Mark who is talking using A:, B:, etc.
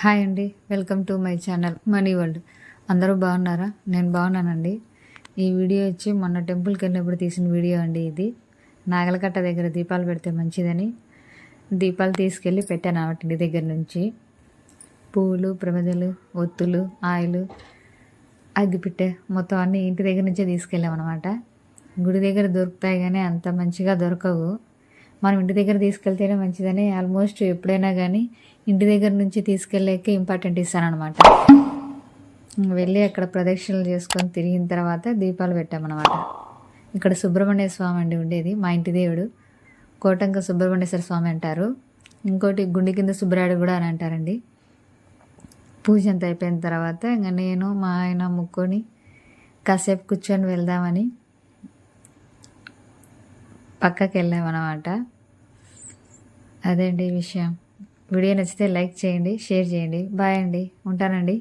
A: Hi అండి. Welcome to my channel money world. అందరూ బాగున్నారా? నేను బాగున్నానండి. ఈ వీడియో వచ్చి మొన్న టెంపుల్కి వెళ్ళినప్పుడు తీసిన వీడియో అండి. ఇది నాగలకట్ట దగ్గర దీపాలు పెడితే మంచిదని దీపాలు తీసుకెళ్ళి పెట్టాను అన్నమాట. ఇంటి దగ్గర నుంచి పువ్వులు, ప్రమిదలు, ఒత్తులు, ఆయిలు, అగ్గిపిట్టె మొత్తం అన్నీ ఇంటి దగ్గర నుంచే తీసుకెళ్ళామన్నమాట. గుడి దగ్గర దొరుకుతాయి కానీ అంత మంచిగా దొరకవు. మనం ఇంటి దగ్గర తీసుకెళ్తేనే మంచిదని ఆల్మోస్ట్ ఎప్పుడైనా కానీ ఇంటి దగ్గర నుంచి తీసుకెళ్ళాకే ఇంపార్టెంట్ ఇస్తానన్నమాట. వెళ్ళి అక్కడ ప్రదక్షిణలు చేసుకొని తిరిగిన తర్వాత దీపాలు పెట్టామన్నమాట. ఇక్కడ సుబ్రహ్మణ్య స్వామి అండి ఉండేది, మా ఇంటి దేవుడు. కోటంక సుబ్రహ్మణ్యేశ్వర స్వామి అంటారు. ఇంకోటి గుండె కింద సుబ్బరాయుడు కూడా అని అంటారండి. పూజ అంతా అయిపోయిన తర్వాత ఇంకా నేను మా ఆయన ముక్కొని కాసేపు కూర్చొని వెళ్దామని పక్కకి వెళ్ళామన్నమాట. అదేంటి విషయం. వీడియో నచ్చితే లైక్ చేయండి, షేర్ చేయండి. బాయ్ అండి, ఉంటానండి.